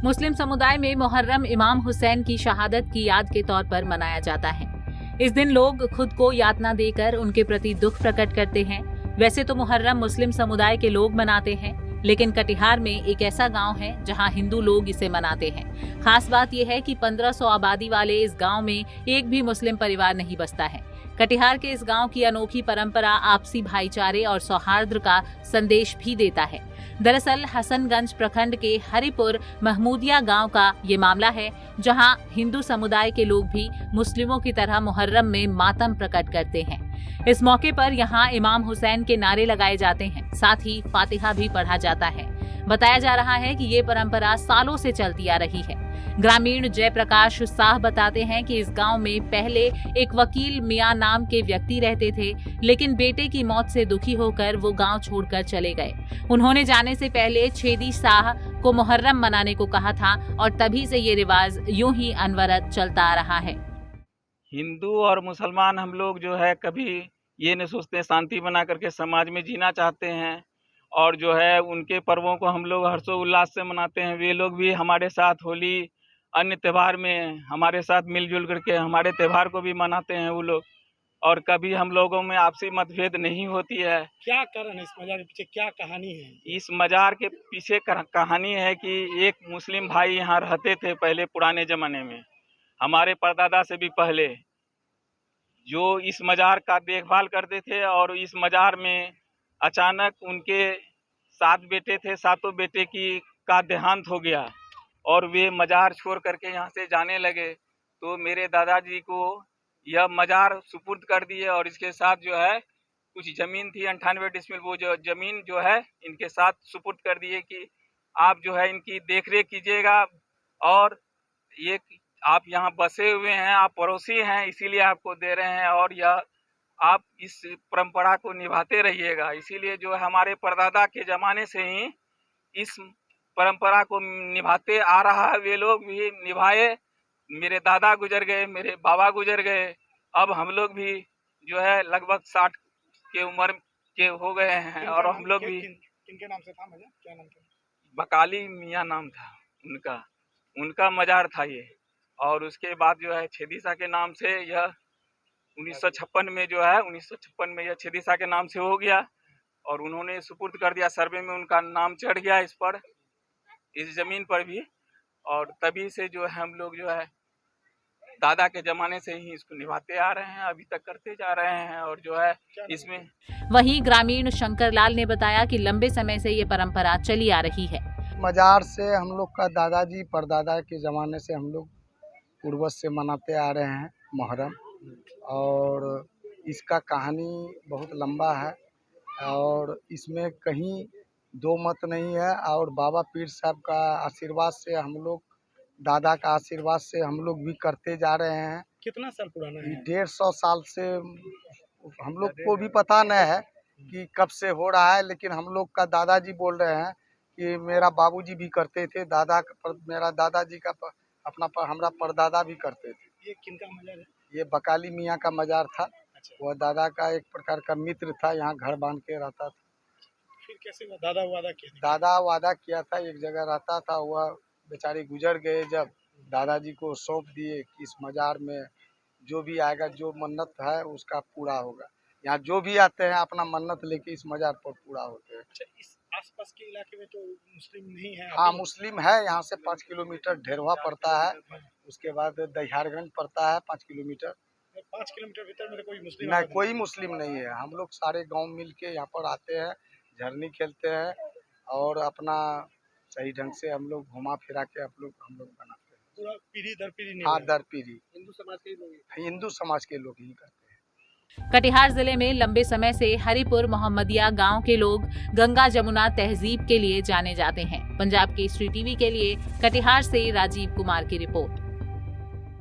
मुस्लिम समुदाय में मुहर्रम इमाम हुसैन की शहादत की याद के तौर पर मनाया जाता है। इस दिन लोग खुद को यातना देकर उनके प्रति दुख प्रकट करते हैं। वैसे तो मुहर्रम मुस्लिम समुदाय के लोग मनाते हैं, लेकिन कटिहार में एक ऐसा गांव है जहां हिंदू लोग इसे मनाते हैं। खास बात यह है कि 1500 आबादी वाले इस गांव में एक भी मुस्लिम परिवार नहीं बसता है। कटिहार के इस गांव की अनोखी परंपरा आपसी भाईचारे और सौहार्द का संदेश भी देता है। दरअसल हसनगंज प्रखंड के हरिपुर महमूदिया गांव का ये मामला है, जहां हिंदू समुदाय के लोग भी मुस्लिमों की तरह मुहर्रम में मातम प्रकट करते हैं। इस मौके पर यहां इमाम हुसैन के नारे लगाए जाते हैं, साथ ही फातिहा भी पढ़ा जाता है। बताया जा रहा है कि ये परंपरा सालों से चलती आ रही है। ग्रामीण जयप्रकाश शाह बताते हैं कि इस गांव में पहले एक वकील मियां नाम के व्यक्ति रहते थे, लेकिन बेटे की मौत से दुखी होकर वो गांव छोड़कर चले गए। उन्होंने जाने से पहले छेदी शाह को मुहर्रम मनाने को कहा था और तभी से ये रिवाज यूं ही अनवरत चलता आ रहा है। हिंदू और मुसलमान हम लोग जो है कभी ये नहीं सोचते, शांति बना करके समाज में जीना चाहते हैं और जो है उनके पर्वों को हम लोग हर्षोल्लास से मनाते हैं। वे लोग भी हमारे साथ होली अन्य त्यौहार में हमारे साथ मिलजुल करके हमारे त्यौहार को भी मनाते हैं वो लोग, और कभी हम लोगों में आपसी मतभेद नहीं होती है। क्या कारण है इस मजार के पीछे, क्या कहानी है? इस मजार के पीछे कहानी है कि एक मुस्लिम भाई यहाँ रहते थे पहले पुराने जमाने में, हमारे परदादा से भी पहले, जो इस मजार का देखभाल करते थे। और इस मजार में अचानक उनके 7 बेटे थे, 7 बेटे का देहांत हो गया और वे मजार छोड़ करके यहाँ से जाने लगे। तो मेरे दादाजी को यह मजार सुपुर्द कर दिए और इसके साथ जो है कुछ ज़मीन थी 98 डिसमिल, वो जो ज़मीन जो है इनके साथ सुपुर्द कर दिए कि आप जो है इनकी देखरेख कीजिएगा और ये आप यहाँ बसे हुए हैं, आप पड़ोसी हैं, इसीलिए आपको दे रहे हैं और यह आप इस परंपरा को निभाते रहिएगा। इसीलिए जो है हमारे परदादा के ज़माने से ही इस परंपरा को निभाते आ रहा है। वे लोग भी निभाए, मेरे दादा गुजर गए, मेरे बाबा गुजर गए, अब हम लोग भी जो है लगभग 60 के उम्र के हो गए हैं और हम लोग भी। किनके नाम से था मजार, क्या नाम था? बकाली मियां नाम था उनका मजार था ये। और उसके बाद जो है छेदीसा के नाम से यह 1956 में जो है 1956 में यह छेदीसा के नाम से हो गया और उन्होंने सुपुर्द कर दिया। सर्वे में उनका नाम चढ़ गया इस पर, इस जमीन पर भी, और तभी से जो है हम लोग जो है दादा के जमाने से ही इसको निभाते आ रहे हैं, अभी तक करते जा रहे हैं। और जो है इसमें वहीं ग्रामीण शंकरलाल ने बताया कि लंबे समय से ये परंपरा चली आ रही है। मजार से हम लोग का दादाजी परदादा के ज़माने से हम लोग पूर्वज से मनाते आ रहे हैं मुहर्रम, और इसका कहानी बहुत लंबा है और इसमें कहीं दो मत नहीं है। और बाबा पीर साहब का आशीर्वाद से हम लोग, दादा का आशीर्वाद से हम लोग भी करते जा रहे हैं। कितना साल पुराना है? 150 साल से हम लोग को भी पता नहीं है कि कब से हो रहा है, लेकिन हम लोग का दादाजी बोल रहे हैं कि मेरा बाबूजी भी करते थे, मेरा दादाजी का हमारा परदादा भी करते थे। ये किनका मजार है? ये बकाली मियाँ का मजार था। अच्छा। वह दादा का एक प्रकार का मित्र था, यहाँ घर बांध के रहता था। फिर कैसे हुआ? दादा वादा किया था, एक जगह रहता था, वह बेचारे गुजर गए। जब दादाजी को सौंप दिए कि इस मजार में जो भी आएगा, जो मन्नत है उसका पूरा होगा। यहाँ जो भी आते हैं अपना मन्नत लेके इस मजार पर पूरा होते हैं। अच्छा, इस आसपास के इलाके में तो मुस्लिम नहीं है? हाँ, मुस्लिम है। यहाँ से 5 किलोमीटर ढेरवा पड़ता है, उसके बाद दहियारगंज पड़ता है 5 किलोमीटर। 5 किलोमीटर भीतर में कोई मुस्लिम नहीं, कोई मुस्लिम नहीं है। हम लोग सारे गांव मिल के यहाँ पर आते हैं, झरनी खेलते हैं और अपना सही ढंग से हम लोग घुमा फिरा के हम लोग बनाते हैं। पूरा पीढ़ी दर पीढ़ी? हाँ, दर पीढ़ी। हिंदू समाज के लोग? हिंदू समाज के लोग ही करते हैं। कटिहार जिले में लंबे समय से हरिपुर मोहम्मदिया गांव के लोग गंगा जमुना तहजीब के लिए जाने जाते हैं। पंजाब केसरी टीवी के लिए कटिहार से राजीव कुमार की रिपोर्ट।